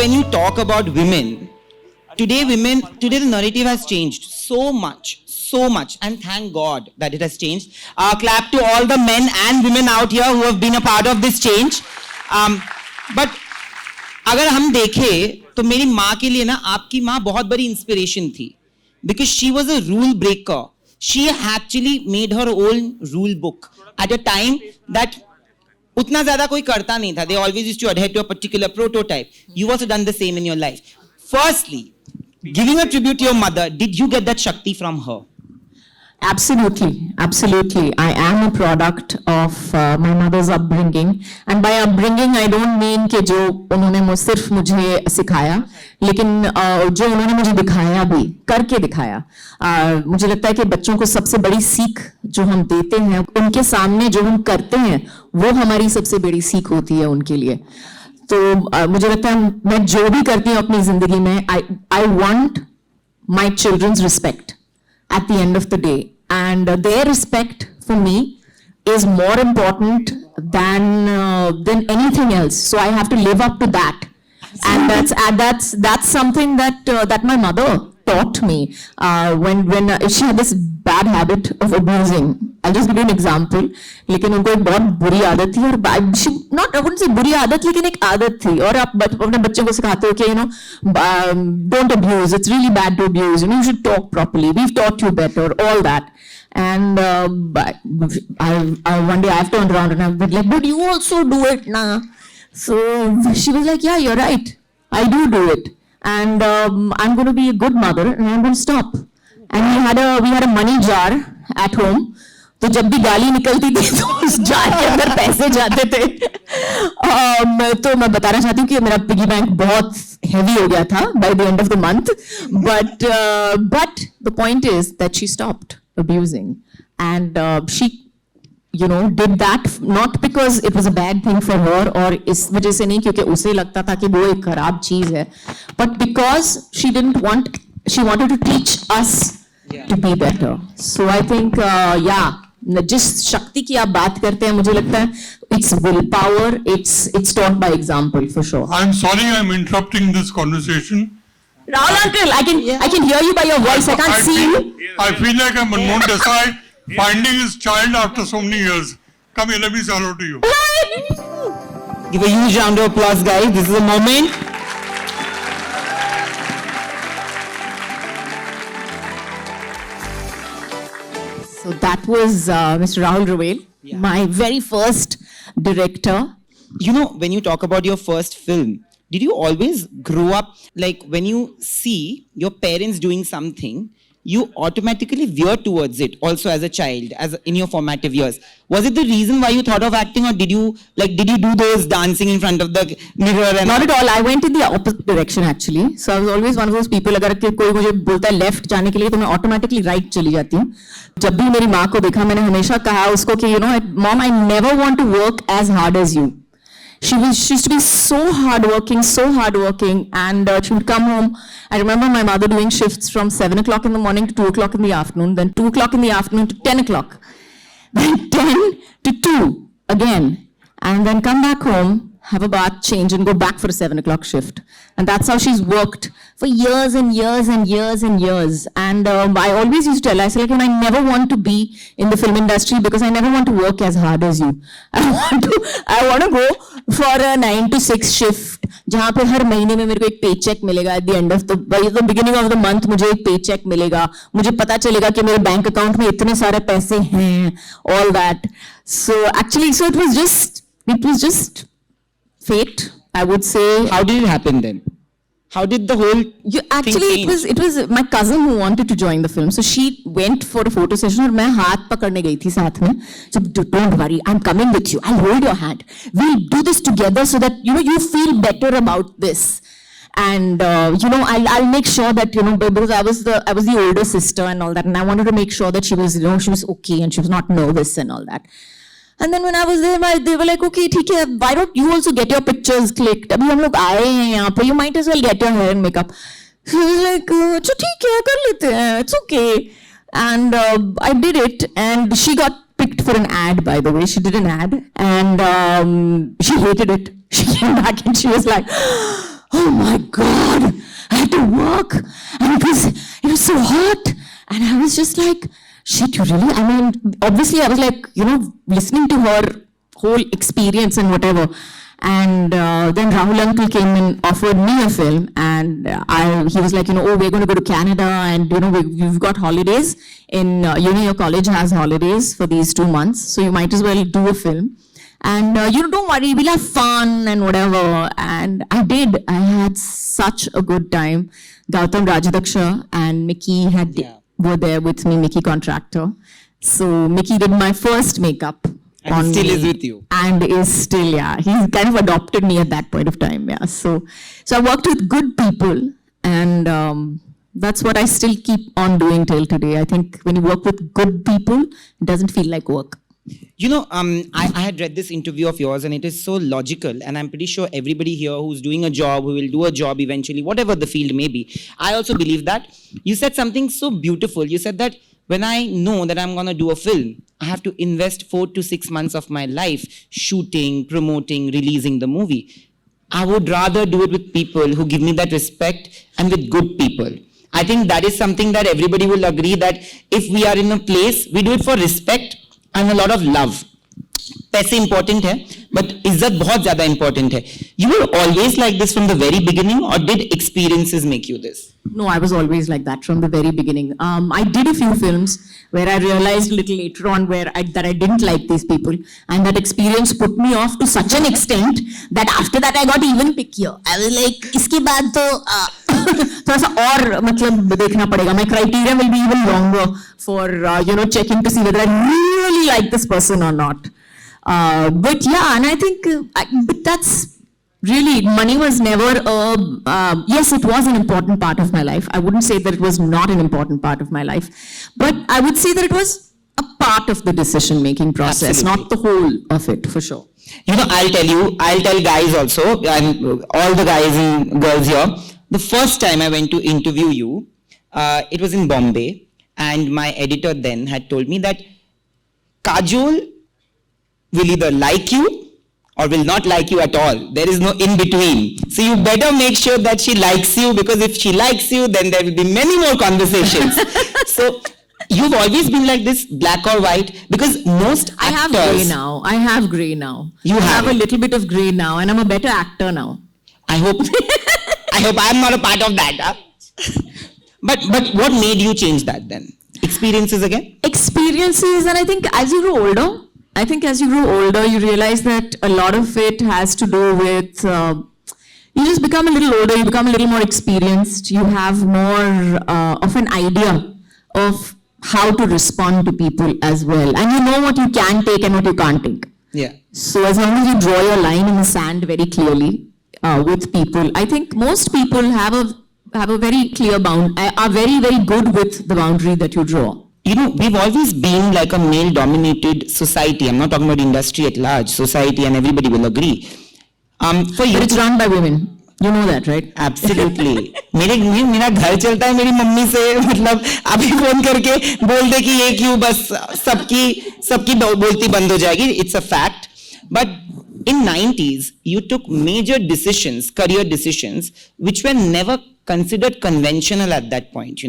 when you talk about women, today the narrative has changed so much, and thank God that it has changed. Clap to all the men and women out here who have been a part of this change. But अगर हम देखें तो मेरी माँ के लिए ना आपकी माँ बहुत बड़ी इंस्पिरेशन थी, because she was a rule breaker. She actually made her own rule book at a time that उतना ज़्यादा कोई करता नहीं था. They always used to adhere to a particular prototype. You also done the same in your life. Firstly, giving a tribute to your mother, did you get that Shakti from her? Absolutely. I am a product of my mother's upbringing, and by upbringing I don't mean कि जो उन्होंने सिर्फ मुझे सिखाया, लेकिन जो उन्होंने मुझे दिखाया भी, करके दिखाया. मुझे लगता है कि बच्चों को सबसे बड़ी सीख जो हम देते हैं, उनके सामने जो हम करते हैं, वो हमारी सबसे बड़ी सीख होती है उनके लिए. तो मुझे लगता है मैं जो भी करती हूँ अपनी जिंदगी में, I want my children's respect at the end of the day. And their respect for me is more important than anything else. So I have to live up to that. And that's something that my mother taught me. When she had this bad habit of abusing. I'll just give you an example. लेकिन उनको एक बहुत बुरी आदत थी, और I wouldn't say बुरी आदत, लेकिन एक आदत थी. और आप अपने बच्चों को सिखाते हो कि don't abuse. It's really bad to abuse. You should talk properly. We've taught you better. All that. And one day I've turned around and I've been like, but you also do it now. So she was like, yeah, you're right. I do it. And I'm going to be a good mother and I'm going to stop. And we had a money jar at home. तो जब भी गाली निकलती थी तो उस jar के अंदर पैसे जाते थे. तो मैं बताना चाहती हूँ कि मेरा पिगी बैंक बहुत heavy हो गया था by the end of the month. But the point is that she stopped abusing, and she did that not because it was a bad thing for her, और इस वजह से नहीं क्योंकि उसे लगता था कि वो एक खराब चीज है, but because she wanted to teach us to be better. So I think जिस शक्ति की आप बात करते हैं, मुझे लगता है it's willpower, it's taught by example for sure. I'm sorry I'm interrupting this conversation. Rahul uncle, I can hear you by your voice. I can't see you. I feel like I'm Manmohan Desai finding his child after so many years. Come here, let me say hello to you. Give a huge round of applause, guys. This is a moment. So that was Mr. Rahul Ravel, my very first director. When you talk about your first film, did you always grow up, like when you see your parents doing something, you automatically veer towards it also as a child, as in your formative years? Was it the reason why you thought of acting, or did you do those dancing in front of the mirror? And not at all. I went in the opposite direction actually. So I was always one of those people, अगर कोई मुझे बोलता है left जाने के लिए तो मैं automatically right चली जाती हूँ. जब भी मेरी माँ को देखा, मैंने हमेशा कहा उसको कि Mom, I never want to work as hard as you. She used to be so hardworking, and she would come home. I remember my mother doing shifts from 7 o'clock in the morning to 2 o'clock in the afternoon, then 2 o'clock in the afternoon to 10 o'clock, then 10 to 2 again, and then come back home, have a bath, change, and go back for a 7 o'clock shift. And that's how she's worked for years and years and years and years. And I always used to tell her, I said, I never want to be in the film industry because I never want to work as hard as you. I want to go for a 9 to 6 shift, जहाँ पे हर महीने में मेरे को एक paycheck मिलेगा at the end of the beginning of the month, मुझे एक paycheck मिलेगा, मुझे पता चलेगा कि मेरे बैंक अकाउंट में इतने सारे पैसे हैं, all that. So actually, it was just fate, I would say. How did it happen then? How did the whole thing change? It was my cousin who wanted to join the film. So she went for a photo session और मैं हाथ पकड़ने गई थी साथ में. So don't worry, I'm coming with you. I'll hold your hand. We'll do this together so that you feel better about this. And I'll make sure that because I was the older sister and all that, and I wanted to make sure that she was she was okay and she was not nervous and all that. And then when I was there, they were like, okay, ठीक है, why don't you also get your pictures clicked? अभी हम लोग आए हैं यहाँ पे, you might as well get your hair and makeup. She was like, अच्छा ठीक है, कर लेते हैं, it's okay. And I did it, and she got picked for an ad, by the way. She did an ad, and she hated it. She came back and she was like, oh my God, I had to work. And it was so hot. And I was just like, shit, you really? I mean, obviously I was like, listening to her whole experience and whatever. And then Rahul uncle came and offered me a film, and he was like, oh, we're going to go to Canada, and we've got holidays in your college has holidays for these 2 months, so you might as well do a film. And don't worry, we'll have fun and whatever. And I did. I had such a good time. Gautam Rajadaksha and Mickey were there with me, Mickey Contractor. So Mickey did my first makeup. And still is with you. And is still, yeah. He kind of adopted me at that point of time, yeah. So I worked with good people, and that's what I still keep on doing till today. I think when you work with good people, it doesn't feel like work. I had read this interview of yours, and it is so logical, and I'm pretty sure everybody here who's doing a job, who will do a job eventually, whatever the field may be, I also believe that. You said something so beautiful. You said that when I know that I'm going to do a film, I have to invest 4 to 6 months of my life shooting, promoting, releasing the movie. I would rather do it with people who give me that respect and with good people. I think that is something that everybody will agree, that if we are in a place, we do it for respect and a lot of love. पैसे important है, but इज्जत बहुत ज़्यादा important है. You were always like this from the very beginning, or did experiences make you this? No, I was always like that from the very beginning. I did a few films where I realized a little later on that I didn't like these people, and that experience put me off to such an extent that after that I got even pickier. I was like, इसके बाद तो थोड़ा सा और मतलब देखना पड़ेगा. My criteria will be even longer for checking to see whether I really like this person or not. But yeah, and I think but that's really, money was never yes, it was an important part of my life. I wouldn't say that it was not an important part of my life, but I would say that it was a part of the decision-making process, Absolutely. not the whole of it, for sure. I'll tell guys also, and all the guys and girls here, the first time I went to interview you, it was in Bombay, and my editor then had told me that Kajol will either like you or will not like you at all. There is no in between. So you better make sure that she likes you, because if she likes you, then there will be many more conversations. So you've always been like this, black or white, because most actors... I have grey now. I have grey now. You have a little bit of grey now, and I'm a better actor now. I hope I'm not a part of that. Huh? But what made you change that then? Experiences again? Experiences, and I think as you grow older, you realize that a lot of it has to do with, you just become a little older, you become a little more experienced, you have more of an idea of how to respond to people as well. And you know what you can take and what you can't take. Yeah. So as long as you draw your line in the sand very clearly with people, I think most people have a very clear are very, very good with the boundary that you draw. We've always been like a male-dominated society. I'm not talking about industry at large, society, and everybody will agree. For you, but it's run by women. You know that, right? Absolutely. मेरा घर चलता है मेरी mummy से, मतलब अभी phone करके बोल दे कि ये क्यों, बस सबकी बोलती बंद हो जाएगी. It's a fact. But in 90s, you took major decisions, career decisions, which were never considered conventional at that point,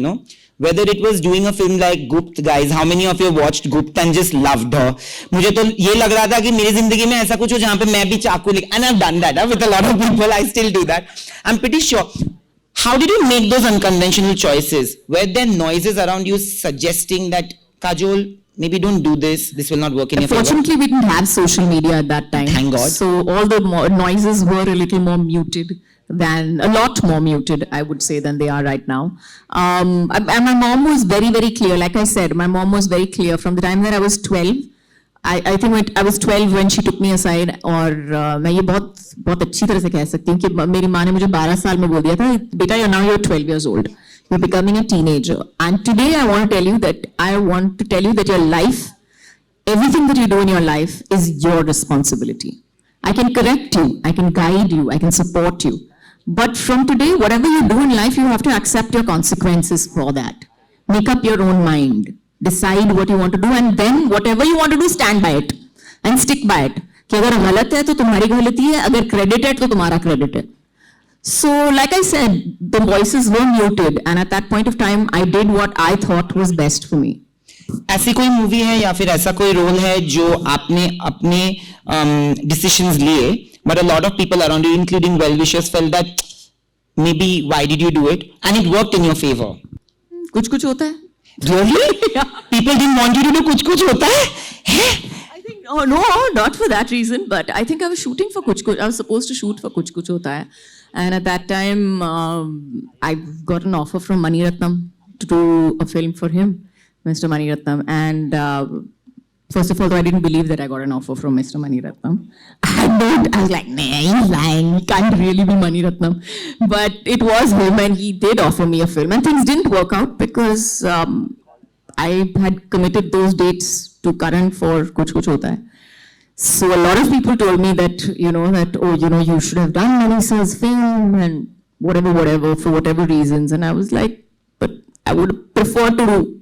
Whether it was doing a film like Gupt, guys, how many of you watched Gupt and just loved her? मुझे तो ये लग रहा था कि मेरी जिंदगी में ऐसा कुछ हो जहाँ पे मैं भी चाकू and I've done that with a lot of people. I still do that. I'm pretty sure. How did you make those unconventional choices? Were there noises around you suggesting that, Kajol, maybe don't do this, this will not work in your favor? Fortunately, we didn't have social media at that time. Thank God. So all the noises were a little more muted. A lot more muted, I would say, than they are right now. And my mom was very, very clear. Like I said, my mom was very clear from the time that I was 12. I think I was 12 when she took me aside. और मैं ये बहुत अच्छी तरह से कह सकती हूँ कि मेरी माँ ने मुझे 12 साल में बोल दिया था, बेटा, you're 12 years old. You're becoming a teenager. And today I want to tell you that your life, everything that you do in your life is your responsibility. I can correct you, I can guide you, I can support you. But from today, whatever you do in life, you have to accept your consequences for that. Make up your own mind. Decide what you want to do, and then whatever you want to do, stand by it and stick by it. कि अगर गलत है तो तुम्हारी गलती है, अगर credit है तो तुम्हारा credit है. So, like I said, the voices were muted, and at that point of time, I did what I thought was best for me. ऐसी कोई मूवी है या फिर ऐसा कोई रोल है जो आपने अपने डिसीजंस लिए, but a lot of people around you, including well-wishers, felt that maybe why did you do it, and it worked in your favor? कुछ होता है. Really? People didn't want you to do कुछ होता है? I think no, not for that reason, but I think I was shooting for कुछ. I was supposed to shoot for कुछ होता है, and at that time I got an offer from Mani Ratnam to do a film for him, Mr. Mani Ratnam, and first of all, I didn't believe that I got an offer from Mr. Mani Ratnam. I was like, nah, he's lying. He can't really be Mani Ratnam. But it was him, and he did offer me a film. And things didn't work out because I had committed those dates to Karan for Kuch Hota Hai. So a lot of people told me that, you should have done Manisa's film and whatever, for whatever reasons. And I was like, but I would prefer to do.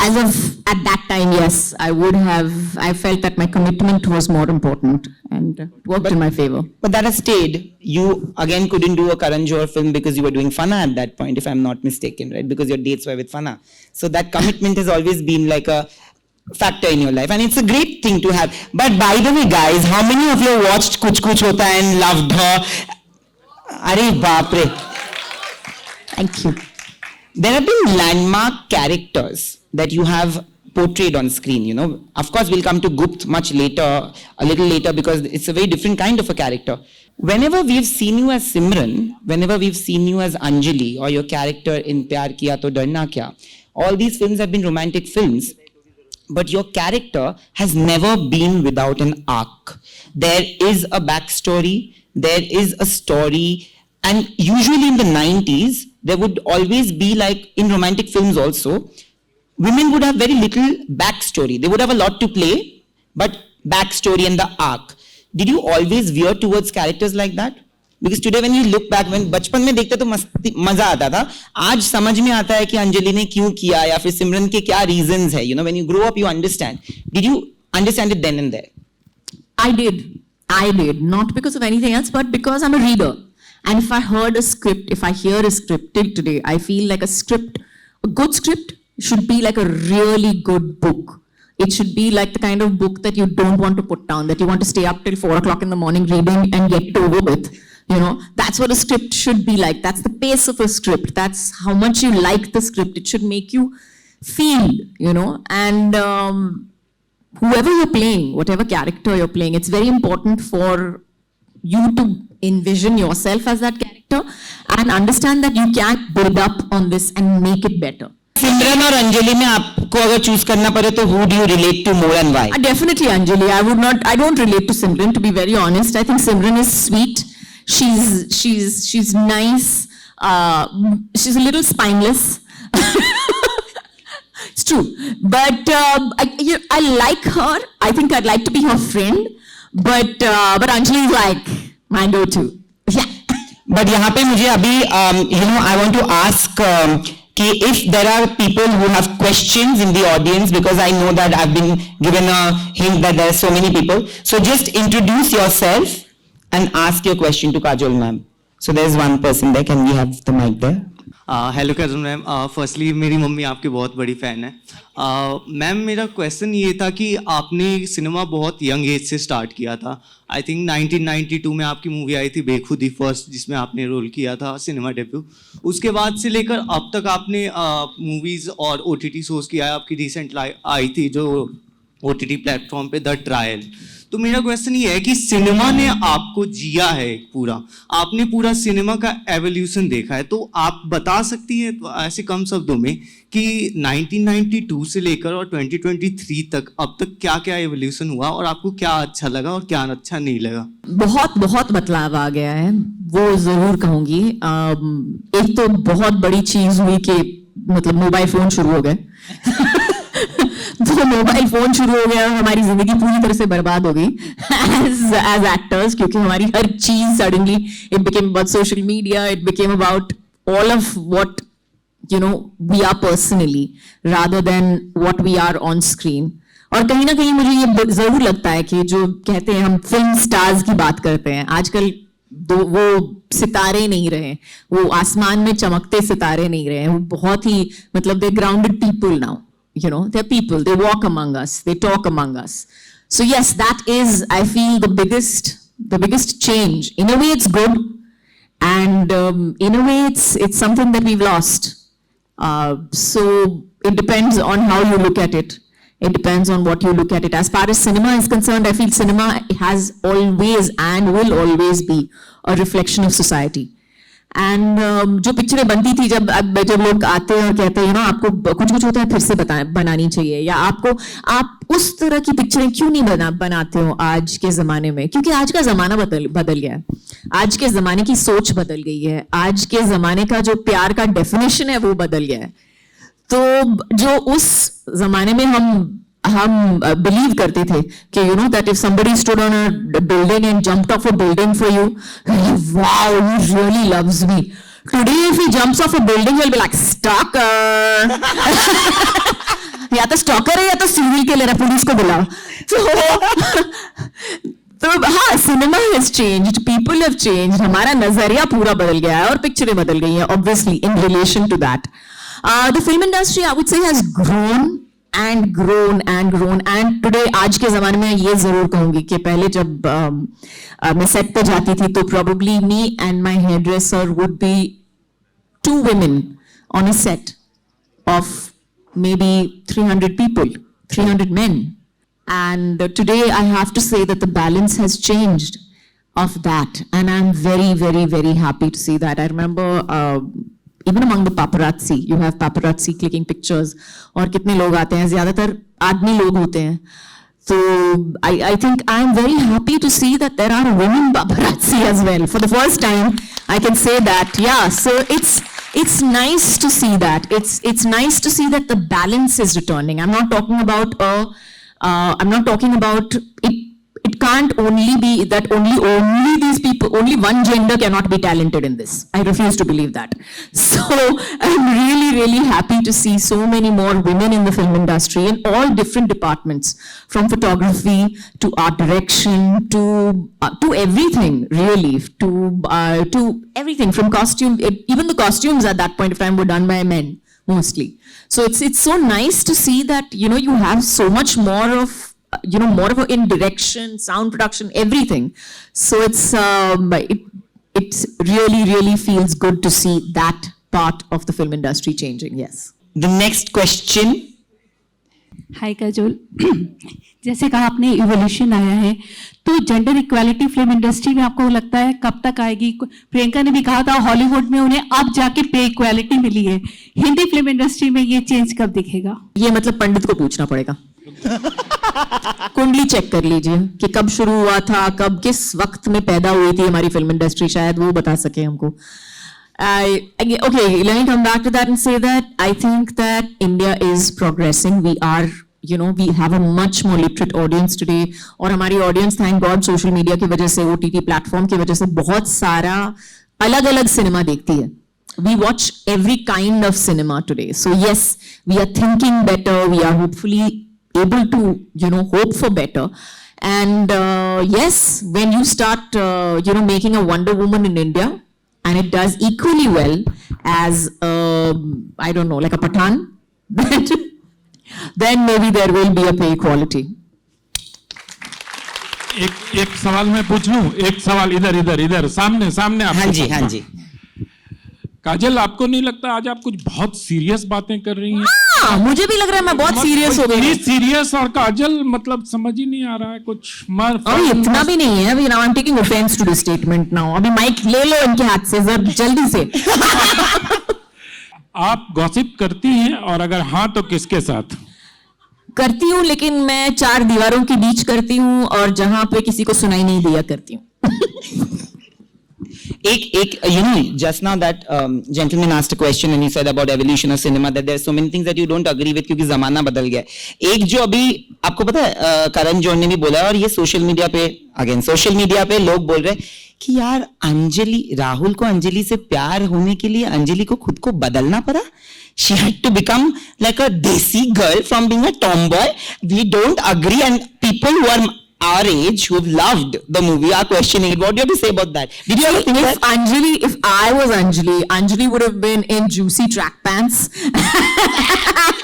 As of at that time, yes, I felt that my commitment was more important, and it worked in my favor. But that has stayed. You again couldn't do a Karan Johar film because you were doing Fana at that point, if I'm not mistaken, right? Because your dates were with Fana. So that commitment has always been like a factor in your life, and it's a great thing to have. But by the way, guys, how many of you watched Kuch Hota Hai and loved her? Arey baap re. Thank you. There have been landmark characters that you have portrayed on screen, Of course, we'll come to Gupt a little later, because it's a very different kind of a character. Whenever we've seen you as Simran, whenever we've seen you as Anjali, or your character in Pyar Kiya To Darna Kya, all these films have been romantic films, but your character has never been without an arc. There is a backstory, there is a story, and usually in the 90s, there would always be, like in romantic films also, women would have very little backstory. They would have a lot to play, but backstory and the arc. Did you always veer towards characters like that? Because today when you look back, when बचपन में देखते तो मजा आता था. आज समझ में आता है कि अंजलि ने क्यों किया या फिर सिमरन के क्या reasons है. When you grow up, you understand. Did you understand it then and there? I did. Not because of anything else, but because I'm a reader. And if I heard a script, if I hear a script till today, I feel like a good script should be like a really good book. It should be like the kind of book that you don't want to put down, that you want to stay up till 4 o'clock in the morning reading and get it over with. That's what a script should be like. That's the pace of a script. That's how much you like the script. It should make you feel, and whoever you're playing, whatever character you're playing, it's very important for you to envision yourself as that character and understand that you can't build up on this and make it better. सिमरन और अंजलि में आपको अगर choose करना पड़े तो who do you relate to more and why? Definitely Anjali. I don't relate to Simran, to be very honest. I think Simran is sweet. She's nice. She's a little spineless. It's true. But I like her. I think I'd like to be her friend. But Anjali is like my go-to. Yeah. But यहाँ पे मुझे अभी I want to ask if there are people who have questions in the audience, because I know that I've been given a hint that there are so many people. So just introduce yourself and ask your question to Kajol ma'am. So there's one person there. Can we have the mic there? Hello causal ma'am, firstly मेरी mummy आपकी बहुत बड़ी fan है. Ma'am मेरा question ये था कि आपने सिनेमा बहुत यंग एज से स्टार्ट किया था. आई थिंक 1992 में आपकी मूवी आई थी बेखुदी फर्स्ट, जिसमें आपने रोल किया था, सिनेमा डेब्यू. उसके बाद से लेकर अब तक आपने मूवीज़ और OTT शोज़ किया है. आपकी रिसेंट आई थी जो OTT प्लेटफॉर्म पे द ट्रायल. तो मेरा क्वेश्चन ये है कि सिनेमा ने आपको जिया है पूरा, आपने पूरा सिनेमा का एवोल्यूशन देखा है, तो आप बता सकती हैं ऐसे कम शब्दों में कि 1992 से लेकर और 2023 तक अब तक क्या क्या एवोल्यूशन हुआ और आपको क्या अच्छा लगा और क्या अच्छा नहीं लगा? बहुत बदलाव आ गया है, वो जरूर कहूंगी. एक तो बहुत बड़ी चीज हुई कि मतलब मोबाइल फोन शुरू हो गए. तो मोबाइल फोन शुरू हो गया, हमारी जिंदगी पूरी तरह से बर्बाद हो गई as actors, क्योंकि हमारी हर चीज suddenly it became about social media, it became about all of what we are personally rather than what we are on screen. और कहीं ना कहीं मुझे ये जरूर लगता है कि जो कहते हैं हम फिल्म स्टार्स की बात करते हैं, आजकल वो सितारे नहीं रहे, वो आसमान में चमकते सितारे नहीं रहे, वो बहुत ही मतलब they grounded people now, you know, they're people, they walk among us, they talk among us. So yes, that is, I feel, the biggest change. In a way it's good, and in a way it's something that we've lost. So it depends on how you look at it. It depends on what you look at it. As far as cinema is concerned, I feel cinema has always and will always be a reflection of society. And जो पिक्चरें बनती थी, जब लोग आते हैं और कहते हैं ना आपको कुछ होता है फिर से बनानी चाहिए, या आप उस तरह की पिक्चरें क्यों नहीं बनाते हो आज के जमाने में? क्योंकि आज का जमाना बदल गया है, आज के जमाने की सोच बदल गई है, आज के जमाने का जो प्यार का डेफिनेशन है वो बदल गया है. तो जो उस जमाने में हम बिलीव करते थे कि you know that if somebody stood on a building and jumped off a building for you, wow, he really loves me. Today if he jumps off a building, he'll be like stalker. या तो stalker है या तो serial killer है, police को बुलाओ. तो हाँ, cinema has changed, people have changed, हमारा नजरिया पूरा बदल गया है और पिक्चरें बदल गई हैं obviously in relation to that. The film industry I would say has grown and grown and today, आज के जमाने में ये जरूर कहूंगी कि पहले जब मैं सेट पे जाती थी तो probably me and my hairdresser would be 2 women on a set of maybe 300 people, 300 men, and today I have to say that the balance has changed of that, and I'm very happy to see that. I remember even among the paparazzi, you have paparazzi clicking pictures, और कितने लोग आते हैं, ज्यादातर आदमी लोग होते हैं. So I think I'm very happy to see that there are women paparazzi as well. For the first time, I can say that. Yeah, so it's nice to see that. It's nice to see that the balance is returning. I'm not talking about it. It can't only be that only these people, only one gender cannot be talented in this. I refuse to believe that. So I'm really happy to see so many more women in the film industry in all different departments, from photography to art direction to everything, really, to everything, from costume. Even the costumes at that point of time were done by men mostly. So it's so nice to see that, you know, you have so much more of, you know, more of a in direction, sound production, everything. So it's really feels good to see that part of the film industry changing. Yes. The next question. Hi Kajol. जैसे कहा आपने evolution आया है, तो gender equality film industry में आपको लगता है कब तक आएगी? प्रियंका ने भी कहा था हॉलीवुड में उन्हें अब जाके पे इक्वालिटी मिली है, हिंदी फिल्म इंडस्ट्री में ये चेंज कब दिखेगा? ये मतलब पंडित को पूछना पड़ेगा. कुंडली चेक कर लीजिए कि कब शुरू हुआ था, कब किस वक्त में पैदा हुई थी हमारी फिल्म इंडस्ट्री, शायद वो बता सके हमको. Okay, let me come back to that and say that I think that India is progressing. We are, you know, we have a much more literate audience today, और हमारी audience, thank God, social media की वजह से, OTT platform की वजह से बहुत सारा अलग-अलग सिनेमा देखती है. We watch every kind of cinema today. So yes, we are thinking better. We are hopefully able to, you know, hope for better. And yes, when you start, you know, making a Wonder Woman in India, and it does equally well as, I don't know, like a Pathan, then maybe there will be a pay equality. एक सवाल मैं पूछ लूं, एक सवाल इधर सामने आप. हाँ जी. काजल, आपको नहीं लगता आज आप कुछ बहुत सीरियस बातें कर रही हैं? हाँ, मुझे भी लग रहा है मैं बहुत सीरियस हो गई. सीरियस और काजल, मतलब समझ ही नहीं आ रहा है कुछ. इतना भी नहीं है. अभी now I'm taking offense to the statement now. अभी माइक ले लो इनके हाथ से जल्दी से. आप गॉसिप करती हैं, और अगर हाँ तो किसके साथ करती हूँ? लेकिन मैं 4 दीवारों के बीच करती हूँ, और जहां पे किसी को सुनाई नहीं दिया करती हूँ. You know, just now that gentleman asked a question and he said about evolution of cinema, that there are so many things that you don't agree with क्योंकि जमाना बदल गया है. एक जो अभी आपको पता है करण जौहर ने भी बोला, और ये सोशल मीडिया पे लोग बोल रहे हैं कि यार राहुल को अंजलि से प्यार होने के लिए अंजलि को खुद को बदलना पड़ा. She had to become like a desi girl from being a tomboy. We don't agree, and people who are our age who have loved the movie are questioning it. What do you have to say about that? Did you ever think If that? if I was Anjali would have been in juicy track pants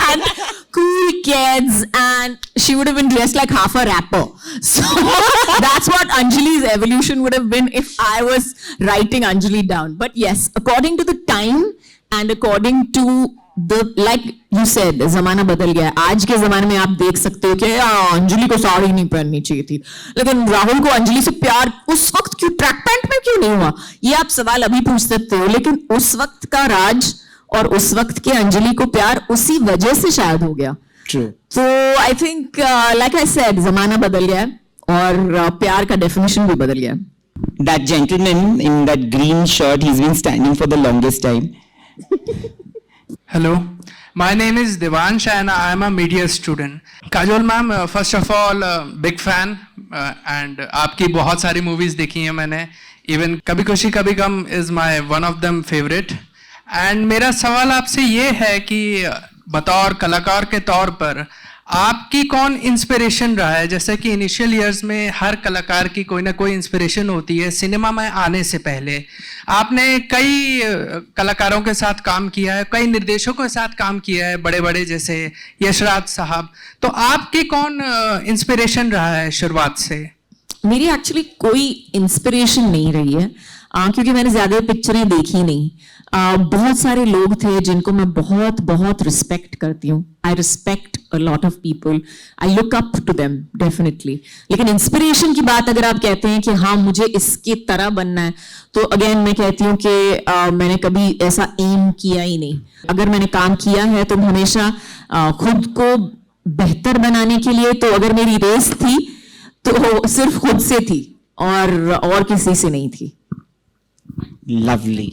and cool kids, and she would have been dressed like half a rapper. So that's what Anjali's evolution would have been if I was writing Anjali down. But yes, according to the time and according to the, like you said, जमाना बदल गया है. आज के जमाने में आप देख सकते हो कि अंजलि को साड़ी नहीं पहननी चाहिए थी, लेकिन राहुल को अंजलि से प्यार उस वक्त क्यों ट्रैक पैंट में क्यों नहीं हुआ, ये आप सवाल अभी पूछ सकते हो. लेकिन उस वक्त का राज और उस वक्त के अंजलि को प्यार उसी वजह से शायद हो गया. True. So I think, like I said, जमाना बदल गया है और प्यार का definition भी बदल गया है. That gentleman in that green shirt, he's been standing for the longest time. Hello, my name is Divan Shana. I am a media student. Kajol ma'am, first of all, big fan, and आपकी बहुत सारी movies देखी हैं मैंने. Even कभी खुशी कभी गम is my one of them favorite. And मेरा सवाल आपसे ये है कि बतौर कलाकार के तौर पर आपकी कौन इंस्पिरेशन रहा है? जैसे कि इनिशियल ईयर्स में हर कलाकार की कोई ना कोई इंस्पिरेशन होती है. सिनेमा में आने से पहले आपने कई कलाकारों के साथ काम किया है, कई निर्देशकों के साथ काम किया है, बड़े बड़े जैसे यशराज साहब. तो आपकी कौन इंस्पिरेशन रहा है शुरुआत से? मेरी एक्चुअली कोई इंस्पिरेशन नहीं रही है, क्योंकि मैंने ज्यादा पिक्चरें देखी नहीं. बहुत सारे लोग थे जिनको मैं बहुत बहुत रिस्पेक्ट करती हूँ. I respect a lot of people, I look up to them definitely. लेकिन इंस्पिरेशन की बात अगर आप कहते हैं कि हाँ मुझे इसकी तरह बनना है, तो अगेन मैं कहती हूँ कि मैंने कभी ऐसा एम किया ही नहीं. अगर मैंने काम किया है तो हमेशा खुद को बेहतर बनाने के लिए. तो अगर मेरी रेस थी तो सिर्फ खुद से थी और किसी से नहीं थी. Lovely.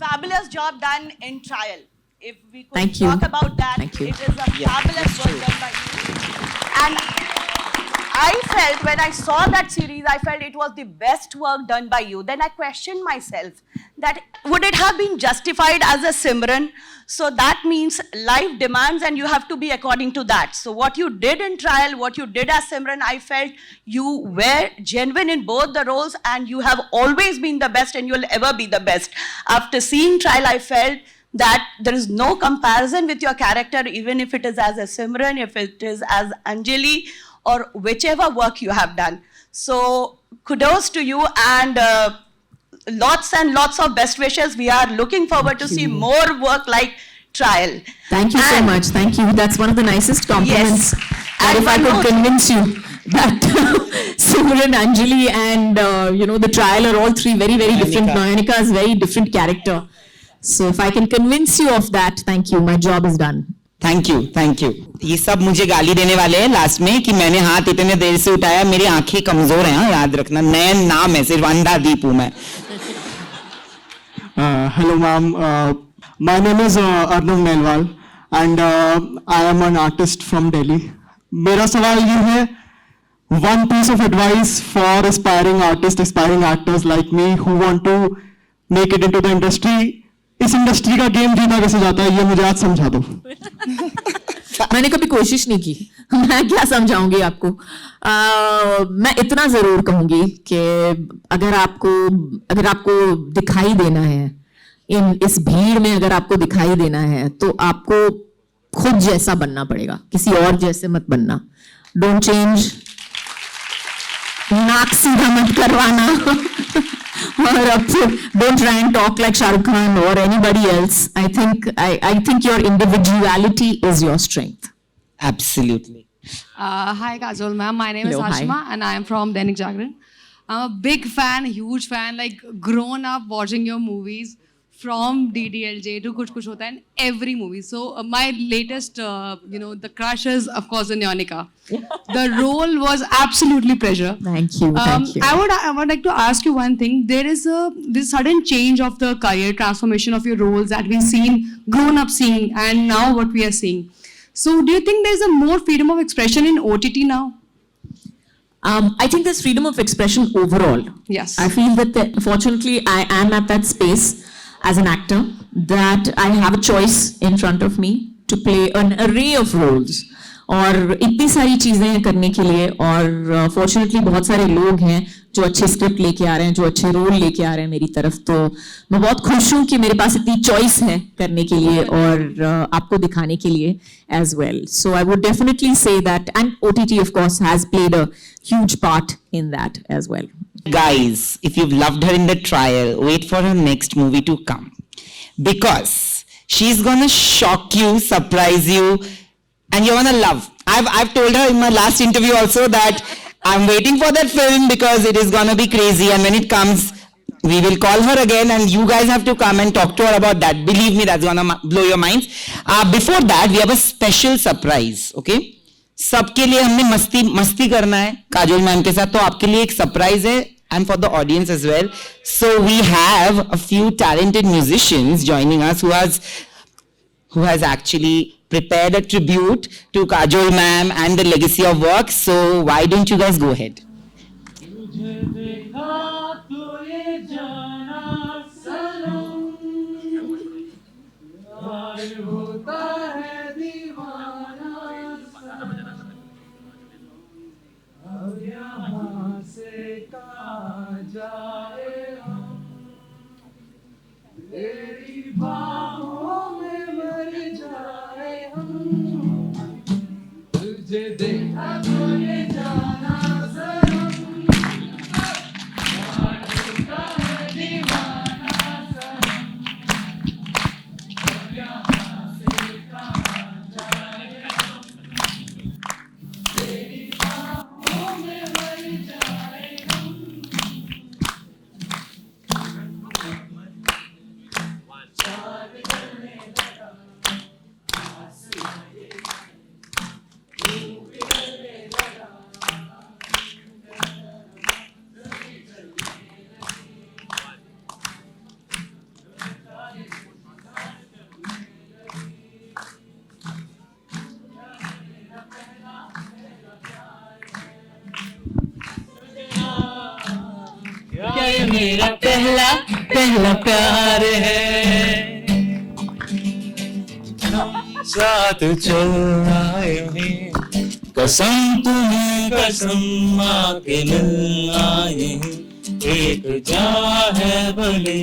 Fabulous job done in trial. If we could Thank you. talk about that, Thank you. it is a fabulous work done by you. And I felt when I saw that series, I felt it was the best work done by you. Then I questioned myself that would it have been justified as a Simran? So that means life demands and you have to be according to that. So what you did in trial, what you did as Simran, I felt you were genuine in both the roles and you have always been the best and you'll ever be the best. After seeing trial, I felt that there is no comparison with your character, even if it is as a Simran, if it is as Anjali, or whichever work you have done. So kudos to you and lots and lots of best wishes. We are looking forward to see more work like Trial. Thank you so much. Thank you. That's one of the nicest compliments. Yes. And if I could convince you that Simran, Anjali and the Trial are all three very, very different. Nayanika is very different character. So if I can convince you of that, thank you. My job is done. Thank you thank you. ये सब मुझे गाली देने वाले हैं last में कि मैंने हाथ इतने देर से उठाया. मेरी आंखें कमजोर हैं, याद रखना. नयन नाम है, सिर्फ अंधा दीप हूं मैं. Hello ma'am, my name is Arnav Melwal and I am an artist from Delhi. मेरा सवाल ये है, one piece of advice for aspiring artists, aspiring actors like me who want to make it into the industry. इस industry का game जीना कैसे जाता है, ये मुझे आज समझा दो. मैंने कभी कोशिश नहीं की, मैं क्या समझाऊंगी आपको. मैं इतना जरूर कहूंगी कि अगर आपको दिखाई देना है इस भीड़ में, अगर आपको दिखाई देना है तो आपको खुद जैसा बनना पड़ेगा, किसी और जैसे मत बनना. Don't change. नाक सीधा मत करवाना. और अब don't try and talk like Shah Rukh Khan or anybody else. I think your individuality is your strength. Absolutely. Hi Kajol ma'am, my name Hello, is Hashima hi. and I am from Dainik Jagran. I'm a big fan, huge fan, like grown up watching your movies from DDLJ to Kuch Kuch Hota in every movie. So my latest, the crush is of course in Nayanika. The role was absolutely pleasure. Thank you. Thank you. I would like to ask you one thing. There is this sudden change of the career transformation of your roles that we've seen, grown up seeing, and now what we are seeing. So do you think there's a more freedom of expression in OTT now? I think there's freedom of expression overall. Yes. I feel that fortunately I am at that space as an actor that I have a choice in front of me to play an array of roles. और इतनी सारी चीजें हैं करने के लिए, और fortunately बहुत सारे लोग हैं जो अच्छे स्क्रिप्ट लेके आ रहे हैं, जो अच्छे रोल लेके आ रहे हैं मेरी तरफ। तो मैं बहुत खुश हूँ कि मेरे पास इतनी चॉइस है करने के लिए और आपको दिखाने के लिए as well. So I would definitely say that, and OTT of course has played a huge part in that as well. Guys, if you've loved her in the trial, wait for her next movie to come, because she's gonna shock you, surprise you, and you're gonna love. I've told her in my last interview also that I'm waiting for that film because it is gonna be crazy, and when it comes, we will call her again and you guys have to come and talk to her about that. Believe me, that's gonna blow your minds. Before that, we have a special surprise, okay? सबके लिए हमने मस्ती करना है Kajol ma'am के साथ, तो आपके लिए एक सरप्राइज है and for the audience as well. So we have a few talented musicians joining us who has actually prepared a tribute to Kajol ma'am and the legacy of work. So why don't you guys go ahead? ये मेरा पहला प्यार है, साथ चल आए हैं, कसम तुम्हें कसम माँ के मिल आए हैं, एक जान है भले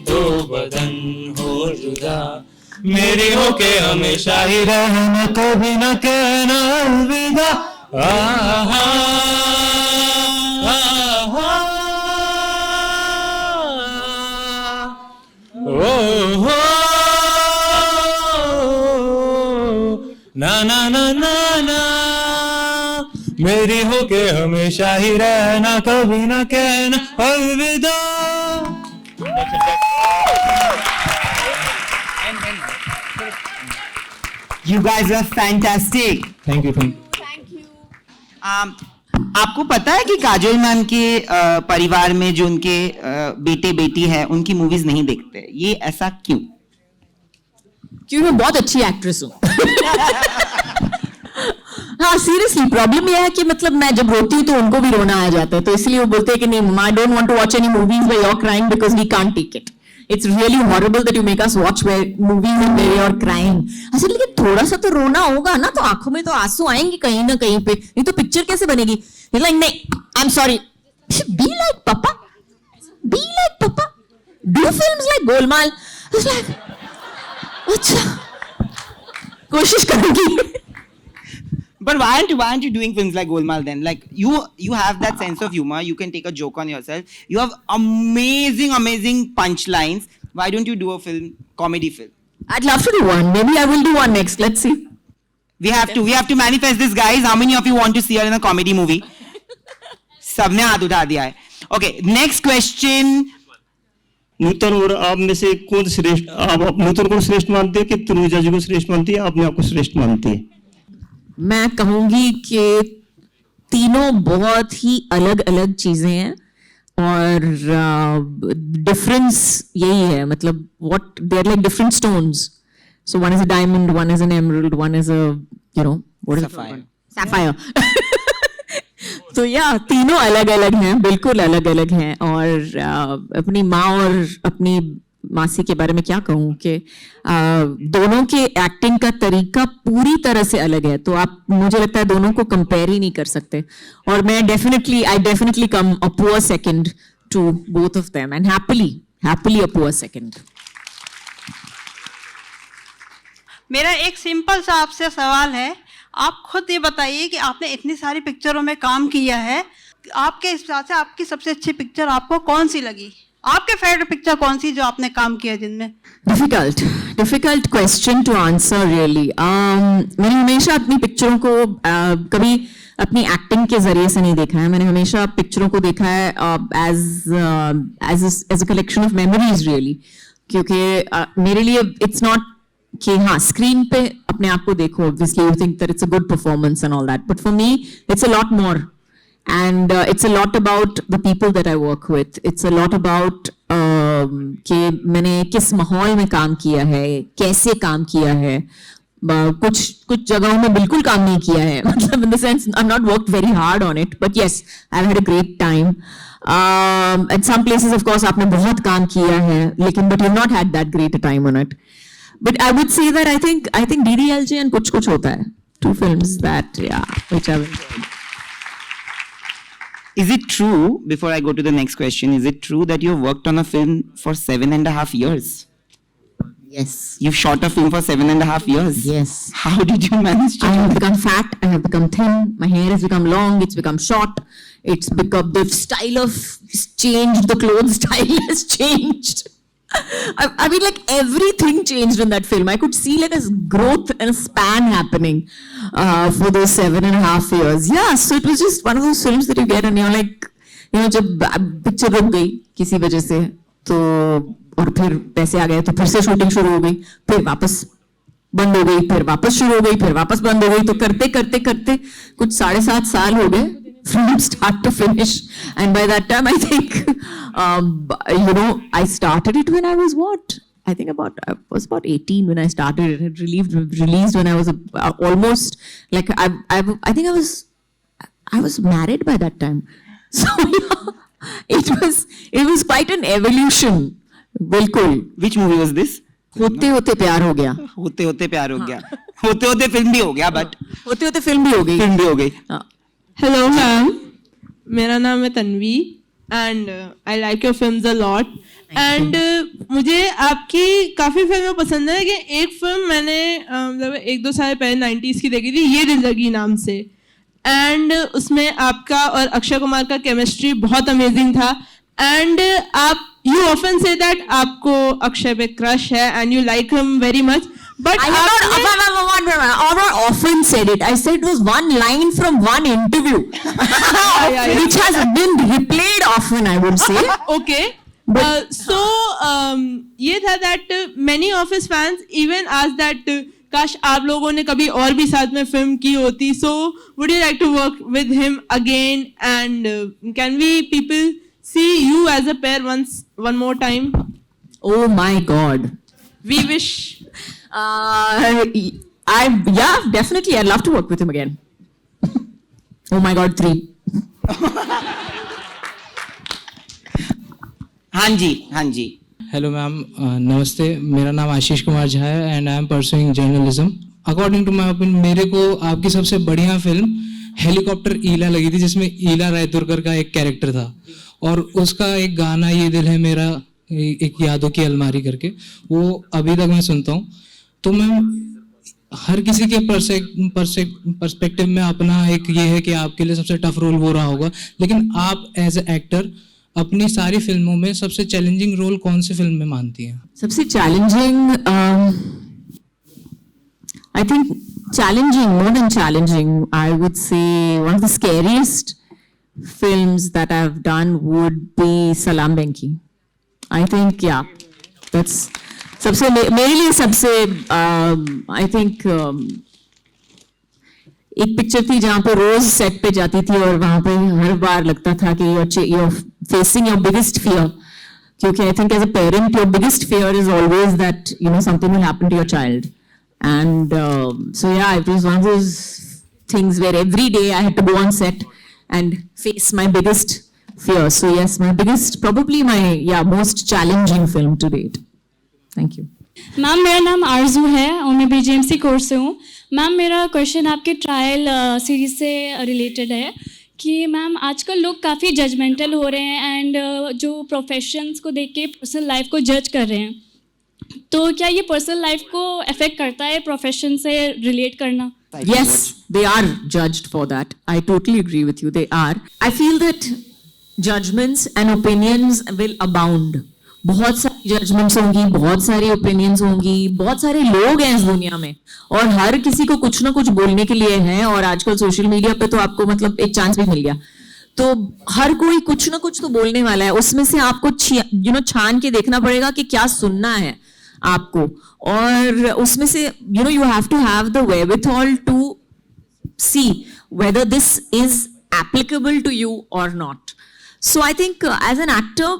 दो बदन हो जुदा, मेरी हो के हमेशा ही रहना, कभी न कहना अलविदा। ना ना ना ना ना, मेरी हो के हमेशा ही रहना, कभी ना कहना अलविदा। You guys are fantastic. Thank you आपको पता है कि काजोल मैम के परिवार में जो उनके बेटे बेटी है उनकी मूवीज नहीं देखते, ये ऐसा क्यों? क्योंकि मैं बहुत अच्छी एक्ट्रेस हूँ। हाँ सीरियसली, प्रॉब्लम यह है कि मतलब मैं जब रोती हूँ तो उनको भी रोना आ जाता है, तो इसलिए वो बोलते हैं कि नहीं, I don't want to watch any movies where you are crying because we can't take it. It's really horrible that you make us watch movies where you are crying. अच्छा लेकिन थोड़ा सा तो रोना होगा ना, तो आंखों में तो आंसू आएंगे कहीं ना कहीं पे, नहीं तो पिक्चर कैसे बनेगी? लाइक नहीं, I am sorry, be like पापा, बी लाइक पापा, डू फिल्म्स लाइक गोलमाल। अच्छा कोशिश करूंगी। But why aren't you doing films like Golmaal then? Like you have that sense of humor. You can take a joke on yourself. You have amazing punchlines. Why don't you do a comedy film? I'd love to do one. Maybe I will do one next. Let's see. We have to manifest this, guys. How many of you want to see her in a comedy movie? सबने हाथ उठा दिया है. Okay, next question. नूतन और आप में से कौन श्रेष्ठ, आप नूतन को श्रेष्ठ मानते हैं कि तनुजा जी को श्रेष्ठ मानती है, अपने आप को श्रेष्ठ मानती है? मैं कहूंगी कि तीनों बहुत ही अलग अलग चीजें हैं और डिफरेंस यही है, मतलब what they are like different stones. So one is a diamond, one is an emerald, one is a you know what is sapphire. तो या तीनों अलग अलग हैं, बिल्कुल अलग अलग हैं, और अपनी माँ और अपनी मासी के बारे में क्या कहूँ कि दोनों के एक्टिंग का तरीका पूरी तरह से अलग है, तो आप मुझे लगता है दोनों को कंपेयर ही नहीं कर सकते. और मैं I definitely come a poor second to both of them and happily a poor second. मेरा एक सिंपल सा आपसे सवाल है. आप खुद ये बताइए कि आपने इतनी सारी पिक्चरों में काम किया है, आपके हिसाब से आपकी सबसे अच्छी पिक्चर आपको कौन सी लगी? आपके फेवरेट पिक्चर कौन सी जो आपने काम किया जिनमें? Difficult question to answer really. मैंने हमेशा अपनी पिक्चरों को कभी अपनी एक्टिंग के जरिए से नहीं देखा है. मैंने हमेशा पिक्चरों को देखा है as a collection of memories really, क्योंकि मेरे लिए इट्स नॉट कि हाँ स्क्रीन पे अपने आप को देखो, obviously you think that it's a good performance and all that, but for me it's a lot more. And it's a lot about the people that I work with. It's a lot about कि मैंने किस माहौल में काम किया है, कैसे काम किया है. कुछ जगहों में बिल्कुल काम नहीं किया है, मतलब in the sense I've not worked very hard on it, but yes, I've had a great time. At some places, of course, आपने बहुत काम किया है, लेकिन but you've not had that great a time on it. But I would say that I think DDLJ and कुछ होता है, 2 films that which I've enjoyed. Is it true, before I go to the next question, is it true that you worked on a film for 7.5 years? Yes. You shot a film for 7.5 years? Yes. How did you manage to I do have that? become fat, I have become thin, my hair has become long, it's become short, it's become, the style of changed, the clothes style has changed. I mean, like everything changed in that film. I could see like a growth and a span happening for those 7.5 years. Yeah, so it was just one of those films that you get and you're like, you know, जब picture रुक गई किसी वजह से, तो और फिर पैसे आ गए तो फिर से शूटिंग शुरू हो गई, फिर वापस बंद हो गई, फिर वापस शुरू हो गई, फिर वापस बंद हो गई, तो करते करते करते कुछ 7.5 साल हो गए from start to finish. And by that time, I think, you know, I started it when I was what? I was about 18 when I started it. It released when I was almost like I think I was married by that time. So yeah, it was quite an evolution. बिल्कुल. Which movie was this? होते होते प्यार हो गया. होते होते प्यार हो गया. होते होते फिल्म भी हो गया, but होते होते फिल्म भी हो गई. हेलो मैम, मेरा नाम है Tanvi and I like your films a lot. And मुझे आपकी काफ़ी फिल्में पसंद है, लेकिन एक फिल्म मैंने मतलब 1-2 साल पहले 90s की देखी थी, ये दिल लगी नाम से. एंड उसमें आपका और अक्षय कुमार का केमिस्ट्री बहुत अमेजिंग था. एंड आप यू ऑफन से दैट आपको अक्षय पे क्रश है and you like him very much. But I have not often said it. I said it was one line from one interview, which has been replayed often, I would say. Okay. So ये था that many of his fans even asked that काश आप लोगों ने कभी और भी साथ में फिल्म की होती. So would you like to work with him again? And can we people see you as a pair one more time? Oh my God. We wish. Yeah, definitely. I'd love to work with him again. Oh my God, 3. हाँ जी. Hello ma'am, नमस्ते. मेरा नाम आशीष कुमार झा है and I am pursuing journalism. According to my opinion, मेरे को आपकी सबसे बढ़िया फिल्म हेलीकॉप्टर ईला लगी थी, जिसमें ईला रायतुरकर का एक कैरेक्टर था और उसका एक गाना ये दिल है मेरा, एक यादों की अलमारी करके, वो अभी तक मैं सुनता हूँ. तो मैम, हर किसी के पर्सपेक्टिव में अपना एक ये है कि आपके लिए सबसे टफ रोल वो रहा होगा, लेकिन आप एज ए एक्टर अपनी सारी फिल्मों में सबसे चैलेंजिंग रोल कौन सी फिल्म में मानती हैं? सबसे challenging, I think challenging, more than challenging, I would say one of the scariest films that I've done would be Salam Benki. I think, yeah, that's सबसे मेरे लिए सबसे आई थिंक एक पिक्चर थी जहाँ पे रोज सेट पे जाती थी और वहाँ पे हर बार लगता था कि you're facing your biggest fear, क्योंकि I think as a parent your biggest fear is always that something will happen to your child. And so yeah, it was one of those things where every day I had to go on set and face my biggest fear. So yes, my biggest, probably my most challenging film to date. Thank you. Ma'am मेरा नाम आरजू है और मैं BGMC course से हूँ. Ma'am मेरा question आपके trial series से रिलेटेड है कि मैम आजकल लोग काफ़ी जजमेंटल हो रहे हैं एंड जो प्रोफेशंस को देख के पर्सनल लाइफ को जज कर रहे हैं, तो क्या ये पर्सनल लाइफ को अफेक्ट करता है प्रोफेशन से रिलेट करना? Yes, they are judged for that. I totally agree with you. They are. I feel that judgments and opinions will abound. बहुत सारी जजमेंट्स होंगी, बहुत सारी ओपिनियंस होंगी, बहुत सारे लोग हैं इस दुनिया में और हर किसी को कुछ ना कुछ बोलने के लिए है. और आजकल सोशल मीडिया पे तो आपको मतलब एक चांस भी मिल गया, तो हर कोई कुछ ना कुछ तो बोलने वाला है. उसमें से आपको छान के देखना पड़ेगा कि क्या सुनना है आपको, और उसमें से you have to have the wherewithal to see whether this is applicable to you or not. So I think as an actor,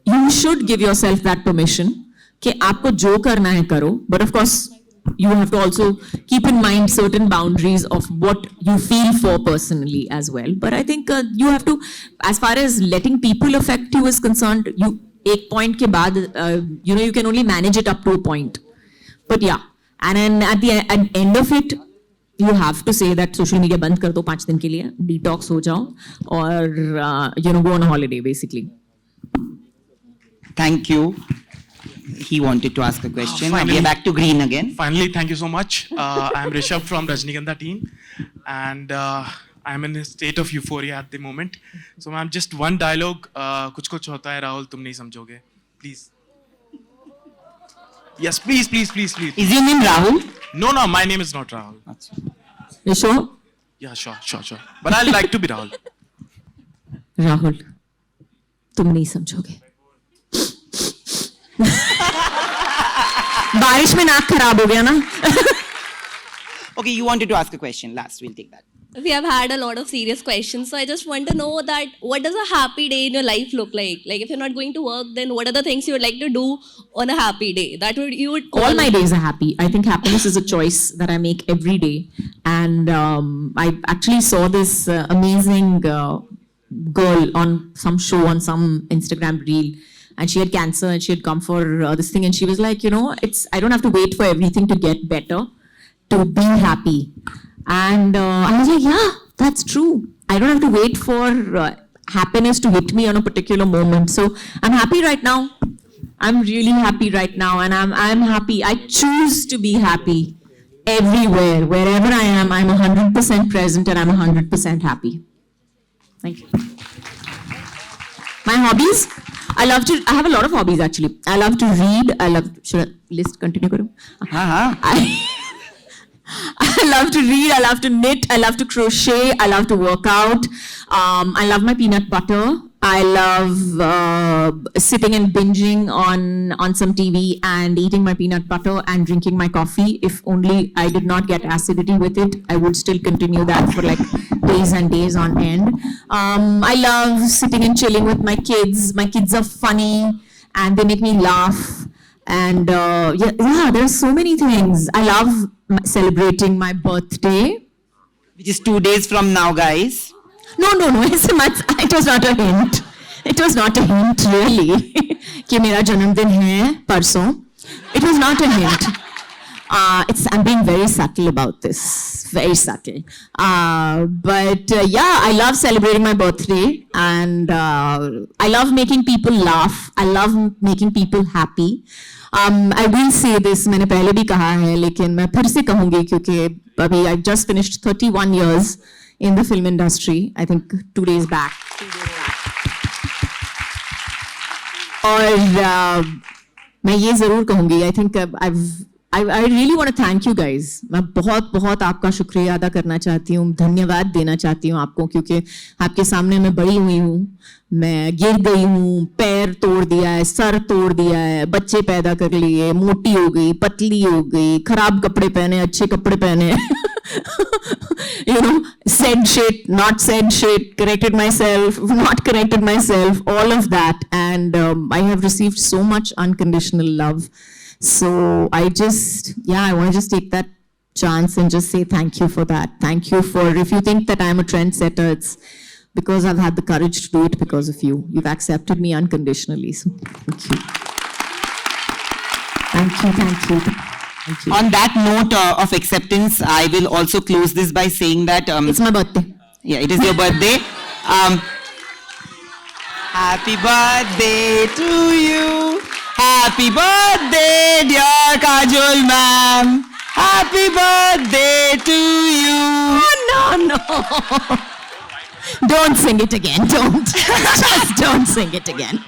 you should give yourself that permission कि आपको जो करना है करो, but of course you have to also keep in mind certain boundaries of what you feel for personally as well. But I think you have to, as far as letting people affect you is concerned, you एक point के बाद you can only manage it up to a point. But yeah, and then at the end of it, you have to say that social media बंद कर दो 5 दिन के लिए, detox हो जाओ और go on a holiday basically. Thank you. He wanted to ask a question. We are back to green again. Finally, thank you so much. I am Rishabh from Rajnikantha team, and I am in a state of euphoria at the moment. So, ma'am, just one dialogue. कुछ कुछ होता है राहुल, तुम नहीं समझोगे. Please. Yes, please, please, please, please. Is your name Rahul? No, no, my name is not Rahul. You sure? Yeah, sure, sure, sure. But I'd like to be Rahul. Rahul, तुम नहीं समझोगे. बारिश में नाक खराब हो गया ना. Okay, you wanted to ask a question last. We'll take that. We have had a lot of serious questions, so I just want to know that what does a happy day in your life look like? Like if you're not going to work, then what are the things you would like to do on a happy day? You would call. All my days are happy. I think happiness is a choice that I make every day. And I actually saw this amazing girl on some show, on some Instagram reel. And she had cancer and she had come for this thing. And she was like, I don't have to wait for everything to get better to be happy. And I was like, yeah, that's true. I don't have to wait for happiness to hit me on a particular moment. So I'm happy right now. I'm really happy right now. And I'm happy. I choose to be happy everywhere. Wherever I am, I'm 100% present and I'm 100% happy. Thank you. My hobbies? I have a lot of hobbies actually. I love to read. Should I list continue karo? I love to read, I love to knit, I love to crochet, I love to work out. I love my peanut butter. I love sitting and binging on some TV and eating my peanut butter and drinking my coffee. If only I did not get acidity with it, I would still continue that for like days and days on end. I love sitting and chilling with my kids. My kids are funny and they make me laugh. And yeah, there's so many things. I love celebrating my birthday. Which is 2 days from now, guys. No. It was not a hint. It was not a hint, really. कि मेरा जन्मदिन है परसों. It was not a hint. I'm being very subtle about this. Very subtle. But yeah, I love celebrating my birthday. And I love making people laugh. I love making people happy. I will say this, मैंने पहले भी कहा है, लेकिन मैं फिर से कहूँगी क्योंकि अभी I've just finished 31 years in the film industry, I think 2 days back. और मैं ये ज़रूर कहूँगी, I think I really want to thank you guys. मैं बहुत आपका शुक्रिया अदा करना चाहती हूँ, धन्यवाद देना चाहती हूँ आपको, क्योंकि आपके सामने मैं बड़ी हुई हूँ, मैं गिर गई हूँ, पैर तोड़ दिया है, सर तोड़ दिया है, बच्चे पैदा कर लिए, मोटी हो गई, पतली हो गई, खराब कपड़े पहने, अच्छे कपड़े पहने, said shit, not said shit, corrected myself, not corrected myself, all of that. And I have received so much unconditional love. So I want to just take that chance and just say thank you for that. Thank you for, if you think that I'm a trendsetter, it's because I've had the courage to do it because of you. You've accepted me unconditionally. So thank you. Thank you, thank you. On that note of acceptance, I will also close this by saying that It's my birthday. Yeah, it is your birthday. Happy birthday to you. Happy birthday, dear Kajol ma'am. Happy birthday to you. Oh, no. Don't sing it again. Don't. Just don't sing it again.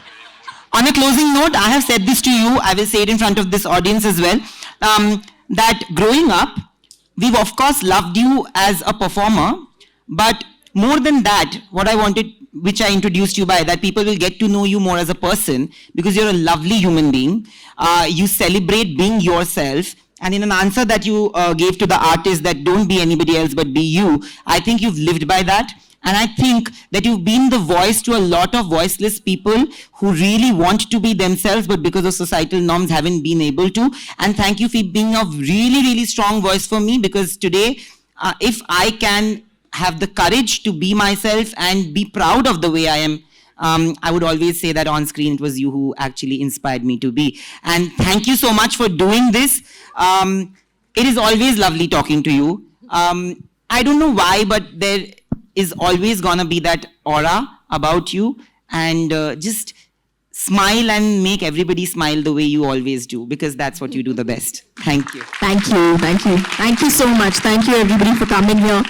On a closing note, I have said this to you, I will say it in front of this audience as well, that growing up, we've of course loved you as a performer, but more than that, what I wanted, which I introduced you by, that people will get to know you more as a person, because you're a lovely human being. You celebrate being yourself, and in an answer that you gave to the artist that don't be anybody else but be you, I think you've lived by that. And I think that you've been the voice to a lot of voiceless people who really want to be themselves, but because of societal norms haven't been able to. And thank you for being a really, really strong voice for me, because today, if I can have the courage to be myself and be proud of the way I am, I would always say that on screen it was you who actually inspired me to be. And thank you so much for doing this. It is always lovely talking to you. I don't know why, but there is always gonna be that aura about you, and just smile and make everybody smile the way you always do, because that's what you do the best. Thank you. Thank you, thank you. Thank you so much. Thank you everybody for coming here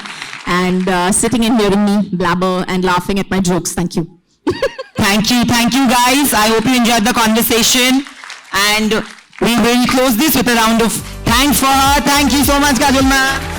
and sitting and hearing me blabber and laughing at my jokes. Thank you. Thank you guys. I hope you enjoyed the conversation, and we will close this with a round of thanks for her. Thank you so much, Kajol ma'am.